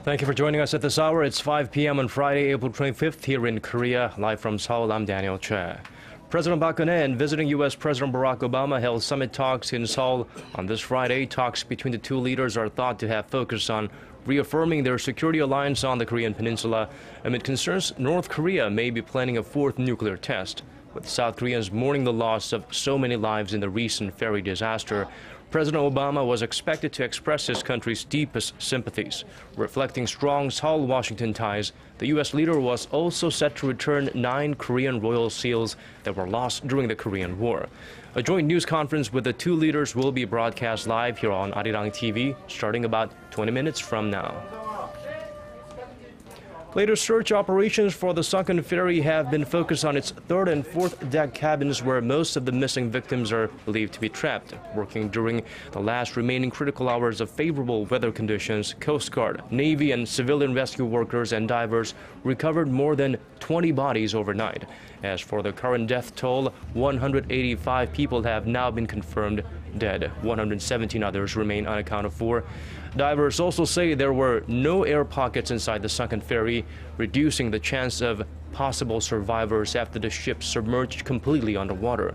Thank you for joining us at this hour. It's 5 p.m. on Friday, April 25th here in Korea. Live from Seoul, I'm Daniel Che. President Park Geun-hye and visiting U.S. President Barack Obama held summit talks in Seoul on this Friday. Talks between the two leaders are thought to have focused on reaffirming their security alliance on the Korean peninsula amid concerns North Korea may be planning a fourth nuclear test. With South Koreans mourning the loss of so many lives in the recent ferry disaster, President Obama was expected to express his country's deepest sympathies. Reflecting strong Seoul-Washington ties, the U.S. leader was also set to return 9 Korean royal seals that were lost during the Korean War. A joint news conference with the two leaders will be broadcast live here on Arirang TV, starting about 20 minutes from now. Later search operations for the sunken ferry have been focused on its 3rd and 4th deck cabins where most of the missing victims are believed to be trapped. Working during the last remaining critical hours of favorable weather conditions, Coast Guard, Navy and civilian rescue workers and divers recovered more than 20 bodies overnight. As for the current death toll, 185 people have now been confirmed dead. 117 others remain unaccounted for. Divers also say there were no air pockets inside the sunken ferry, reducing the chance of possible survivors after the ship submerged completely underwater.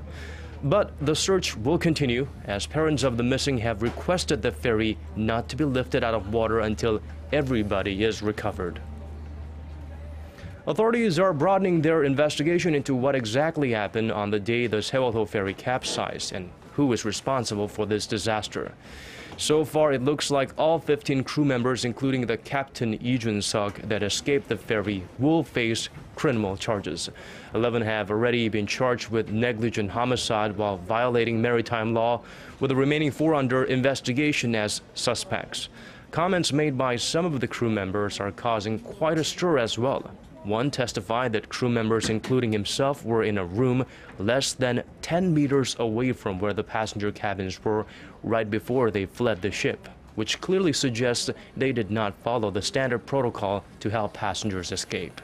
But the search will continue, as parents of the missing have requested the ferry not to be lifted out of water until everybody is recovered. Authorities are broadening their investigation into what exactly happened on the day the Seoul ferry capsized and who is responsible for this disaster. So far, it looks like all 15 crew members, including the captain Lee Jun-suk that escaped the ferry, will face criminal charges. 11 have already been charged with negligent homicide while violating maritime law, with the remaining 4 under investigation as suspects. Comments made by some of the crew members are causing quite a stir as well. One testified that crew members, including himself, were in a room less than 10 meters away from where the passenger cabins were right before they fled the ship, which clearly suggests they did not follow the standard protocol to help passengers escape.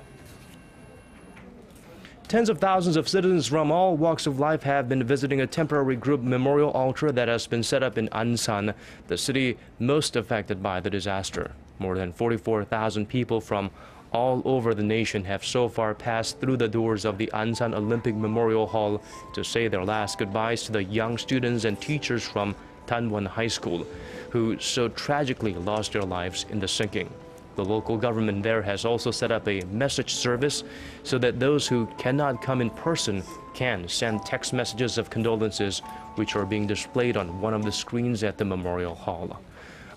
Tens of thousands of citizens from all walks of life have been visiting a temporary group memorial altar that has been set up in Ansan, the city most affected by the disaster. More than 44,000 people from all over the nation have so far passed through the doors of the Ansan Olympic Memorial Hall to say their last goodbyes to the young students and teachers from Tanwon High School, who so tragically lost their lives in the sinking. The local government there has also set up a message service so that those who cannot come in person can send text messages of condolences, which are being displayed on one of the screens at the Memorial Hall.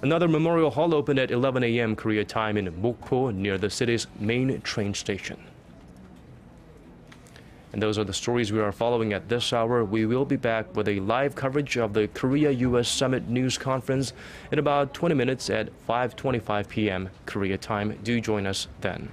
Another memorial hall opened at 11 a.m. Korea time in Mokpo near the city's main train station. And those are the stories we are following at this hour. We will be back with a live coverage of the Korea-U.S. Summit News Conference in about 20 minutes at 5:25 p.m. Korea time. Do join us then.